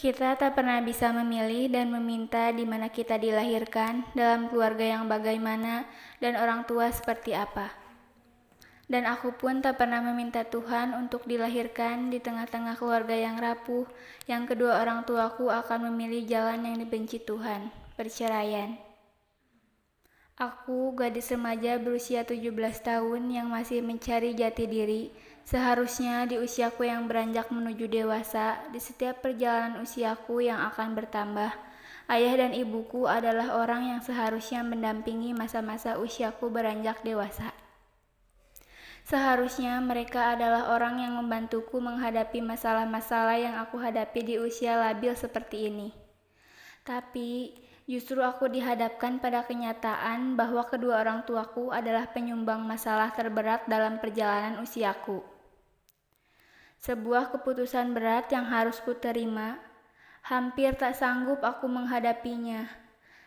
Kita tak pernah bisa memilih dan meminta di mana kita dilahirkan, dalam keluarga yang bagaimana, dan orang tua seperti apa. Dan aku pun tak pernah meminta Tuhan untuk dilahirkan di tengah-tengah keluarga yang rapuh, yang kedua orang tuaku akan memilih jalan yang dibenci Tuhan, perceraian. Aku, gadis remaja berusia 17 tahun yang masih mencari jati diri, seharusnya di usiaku yang beranjak menuju dewasa, di setiap perjalanan usiaku yang akan bertambah, ayah dan ibuku adalah orang yang seharusnya mendampingi masa-masa usiaku beranjak dewasa. Seharusnya mereka adalah orang yang membantuku menghadapi masalah-masalah yang aku hadapi di usia labil seperti ini. Tapi, justru aku dihadapkan pada kenyataan bahwa kedua orang tuaku adalah penyumbang masalah terberat dalam perjalanan usiaku. Sebuah keputusan berat yang harus kuterima, hampir tak sanggup aku menghadapinya.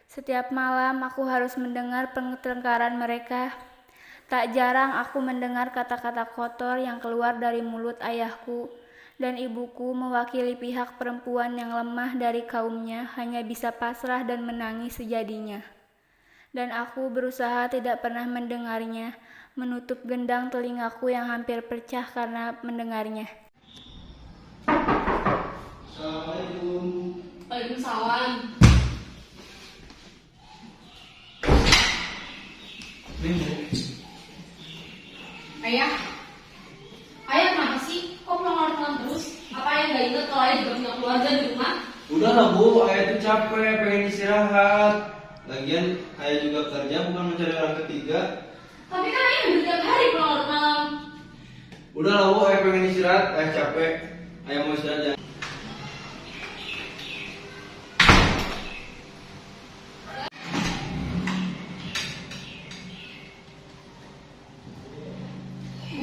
Setiap malam aku harus mendengar pertengkaran mereka. Tak jarang aku mendengar kata-kata kotor yang keluar dari mulut ayahku, dan ibuku mewakili pihak perempuan yang lemah dari kaumnya hanya bisa pasrah dan menangis sejadinya. Dan aku berusaha tidak pernah mendengarnya, menutup gendang telingaku yang hampir pecah karena mendengarnya. Assalamualaikum. Waalaikumsalam. Minggu. Ayah kenapa sih? Kok pulang malam terus? Apa ayah gak inget kalau ayah juga punya keluarga di rumah? Udah lah bu, ayah tuh capek, pengen istirahat. Lagian ayah juga kerja bukan mencari orang ketiga. Tapi kan ayah udah tiap hari pulang malam. Udah lah bu, ayah pengen istirahat, ayah capek. Ayah mau istirahat aja.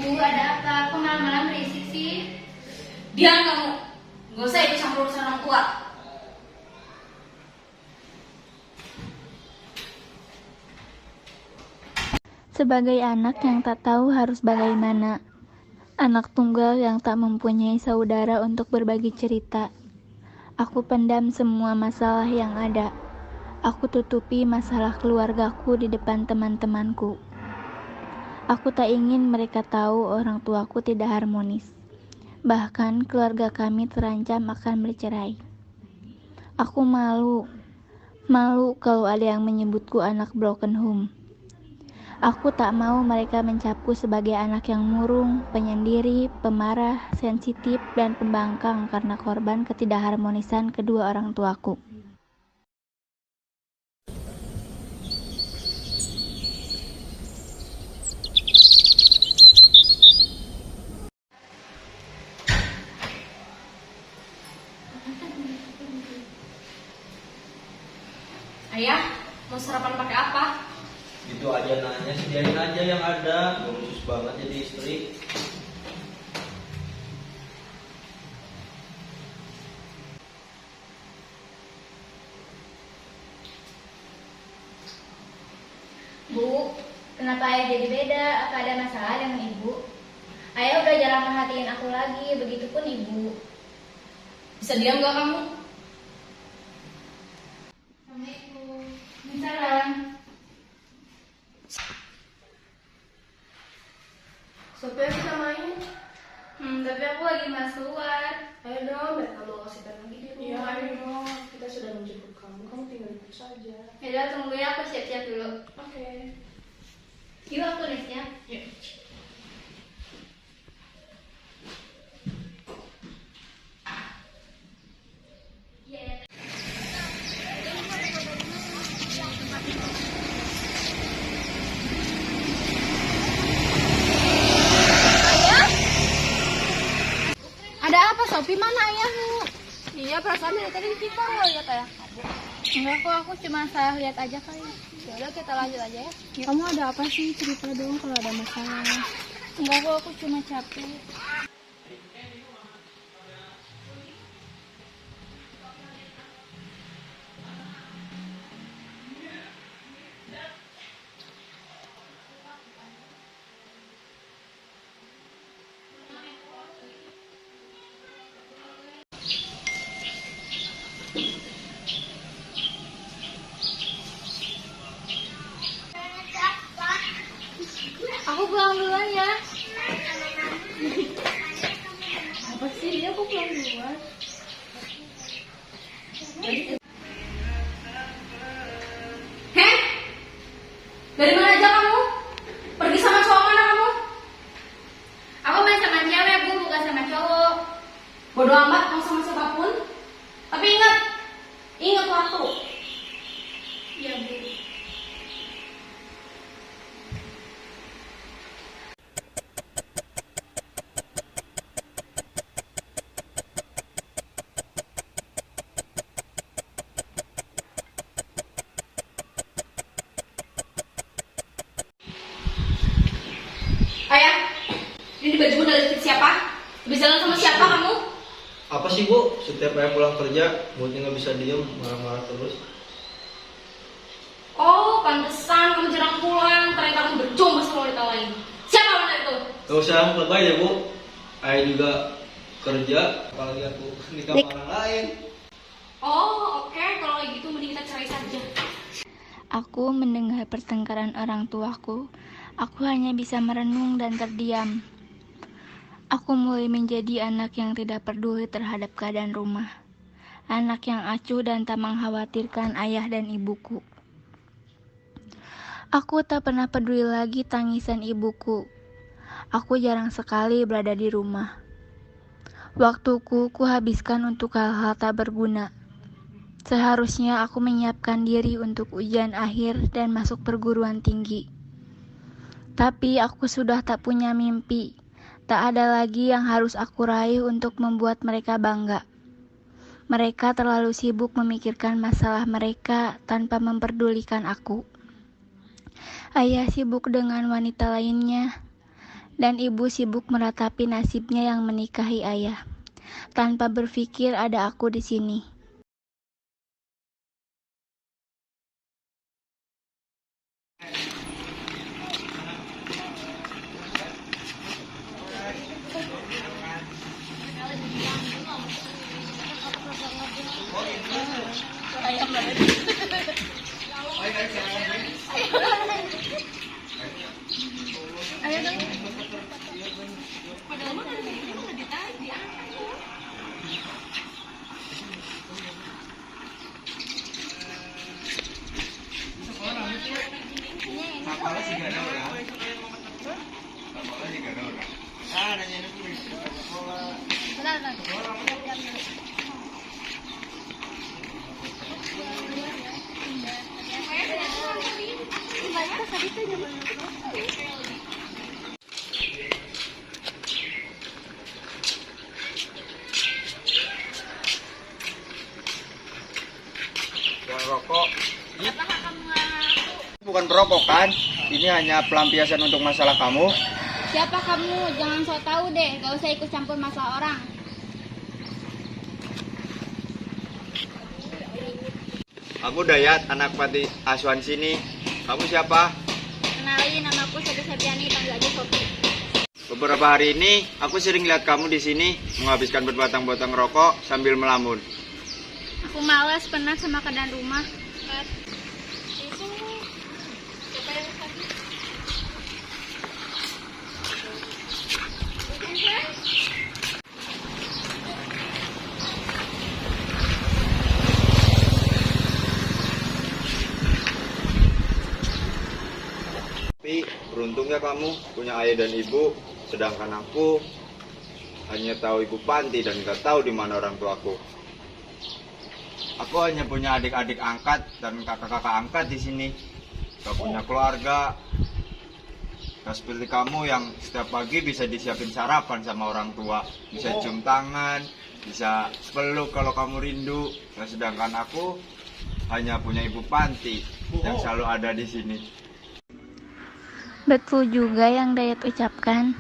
Bu, ada apa? Kok malam-malam berisik sih? Diam kamu. Gak usah ikut campur urusan orang tua. Sebagai anak yang tak tahu harus bagaimana, anak tunggal yang tak mempunyai saudara untuk berbagi cerita, aku pendam semua masalah yang ada. Aku tutupi masalah keluargaku di depan teman-temanku. Aku tak ingin mereka tahu orang tuaku tidak harmonis. Bahkan keluarga kami terancam akan bercerai. Aku malu kalau ada yang menyebutku anak broken home. Aku tak mau mereka mencapku sebagai anak yang murung, penyendiri, pemarah, sensitif, dan pembangkang karena korban ketidakharmonisan kedua orang tuaku. Ayah, mau sarapan pakai apa? Gitu aja nanya, sediain aja yang ada. Gak khusus banget jadi istri. Bu, kenapa ayah jadi beda? Apa ada masalah dengan ibu? Ayah udah jarang merhatiin aku lagi, begitupun ibu. Bisa diam gak kamu? Assalamualaikum. Salam. Sopi bisa main? Tapi aku lagi mas keluar. Ayo dong, biar kamu kasih lagi di rumah. Iya, ayo dong. Kita sudah menjemput kamu, kamu tinggal ikut saja. Yaudah, tunggu ya, aku siap-siap dulu. Oke. Yuk, aku nesnya. Yuk. Ada apa, Sopi? Mana ayahmu? Iya, perasaan dari tadi kita nggak lihat ya. Enggak kok, aku cuma salah lihat aja kali. Yaudah, kita lanjut aja ya. Kamu ada apa sih? Cerita dong kalau ada masalah. Enggak kok, aku cuma capek. banget. Heh? Dari mana aja kamu? Pergi sama cowok mana kamu? Aku main sama cewek, Bu, bukan sama cowok. Bodoh amat mau sama siapapun. Tapi ingat waktu. Iya, Bu. Ayah, ini bajumu dari siapa? Habis jalan sama siapa kamu? Apa sih Bu? Setiap ayah pulang kerja, mulutnya nggak bisa diem, marah-marah terus. Oh, pantesan kamu jarang pulang. Ternyata kamu berjumpa sama wanita lain. Siapa wanita itu? Gak usah lebay ya Bu. Ayah juga kerja, apalagi aku nikah sama orang lain. Oh, oke. Kalau kayak gitu mending kita cerai saja. Aku mendengar pertengkaran orang tuaku. Aku hanya bisa merenung dan terdiam. Aku mulai menjadi anak yang tidak peduli terhadap keadaan rumah. Anak yang acuh dan tak mengkhawatirkan ayah dan ibuku. Aku tak pernah peduli lagi tangisan ibuku. Aku jarang sekali berada di rumah. Waktuku kuhabiskan untuk hal-hal tak berguna. Seharusnya aku menyiapkan diri untuk ujian akhir dan masuk perguruan tinggi. Tapi aku sudah tak punya mimpi. Tak ada lagi yang harus aku raih untuk membuat mereka bangga. Mereka terlalu sibuk memikirkan masalah mereka tanpa memperdulikan aku. Ayah sibuk dengan wanita lainnya, dan ibu sibuk meratapi nasibnya yang menikahi ayah, tanpa berpikir ada aku di sini. Rokok. Bukan perokok kan? Ini hanya pelampiasan untuk masalah kamu. Siapa kamu? Jangan sok tahu deh, gak usah ikut campur masalah orang. Aku Dayat, anak panti asuhan sini. Kamu siapa? Kenalin, namaku Sobi Sabiani, panggil aja Sobi. Beberapa hari ini aku sering lihat kamu di sini menghabiskan berbatang-batang rokok sambil melamun. Aku malas, penat sama keadaan rumah. Tapi beruntungnya kamu punya ayah dan ibu, sedangkan aku hanya tahu ibu panti dan gak tahu di mana orang tuaku. Aku hanya punya adik-adik angkat dan kakak-kakak angkat di sini. Gak punya keluarga. Gak seperti kamu yang setiap pagi bisa disiapin sarapan sama orang tua, bisa cium tangan, bisa peluk kalau kamu rindu. Nah, sedangkan aku hanya punya ibu panti yang selalu ada di sini. Betul juga yang Dayat ucapkan.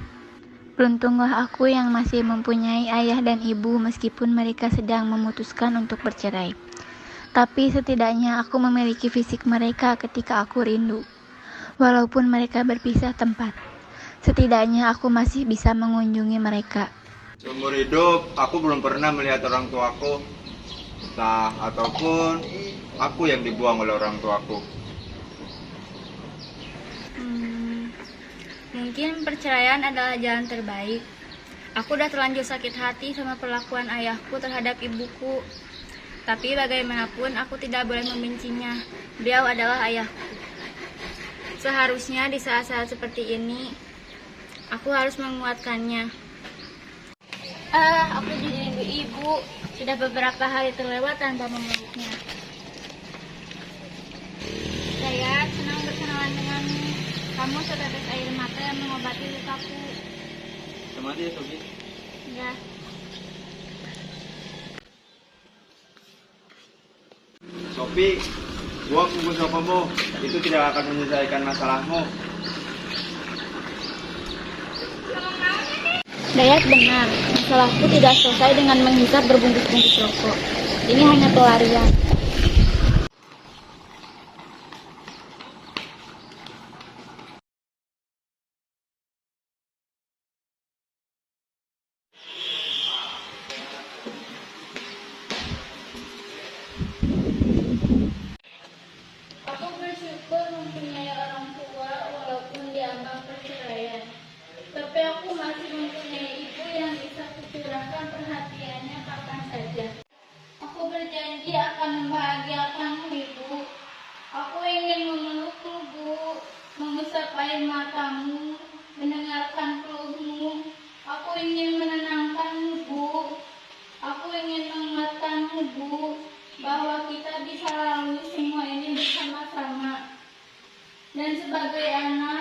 Beruntunglah aku yang masih mempunyai ayah dan ibu meskipun mereka sedang memutuskan untuk bercerai. Tapi setidaknya aku memiliki fisik mereka ketika aku rindu. Walaupun mereka berpisah tempat, setidaknya aku masih bisa mengunjungi mereka. Seumur hidup aku belum pernah melihat orang tuaku, entah ataupun aku yang dibuang oleh orang tuaku. Mungkin perceraian adalah jalan terbaik. Aku udah terlanjur sakit hati sama perlakuan ayahku terhadap ibuku. Tapi bagaimanapun aku tidak boleh membencinya. Beliau adalah ayahku. Seharusnya di saat-saat seperti ini, aku harus menguatkannya. Aku jadi rindu ibu. Sudah beberapa hari terlewat tanpa memeluknya. Saya senang berkenalan denganmu. Kamu setetes air mata yang mengobati lukaku. Selamat ya, Sobi. Ya. Sopi, buang bungkus rokokmu. Itu tidak akan menyelesaikan masalahmu. Dayat benar, masalahku tidak selesai dengan menghisap berbungkus-bungkus rokok. Ini hanya pelarian. Aku bersyukur mempunyai orang tua walaupun diambang perceraian. Tapi aku masih mempunyai ibu yang bisa kucurahkan perhatiannya kapan saja. Aku berjanji akan membahagiakanmu, Ibu. Aku ingin memelukmu, Bu, mengusap air matamu, mendengarkan keluhmu. Aku ingin menenangkanmu, Bu. Aku ingin menguatkanmu, Bu, bahwa kita bisa lalui semua ini bersama-sama. Dan sebagai anak,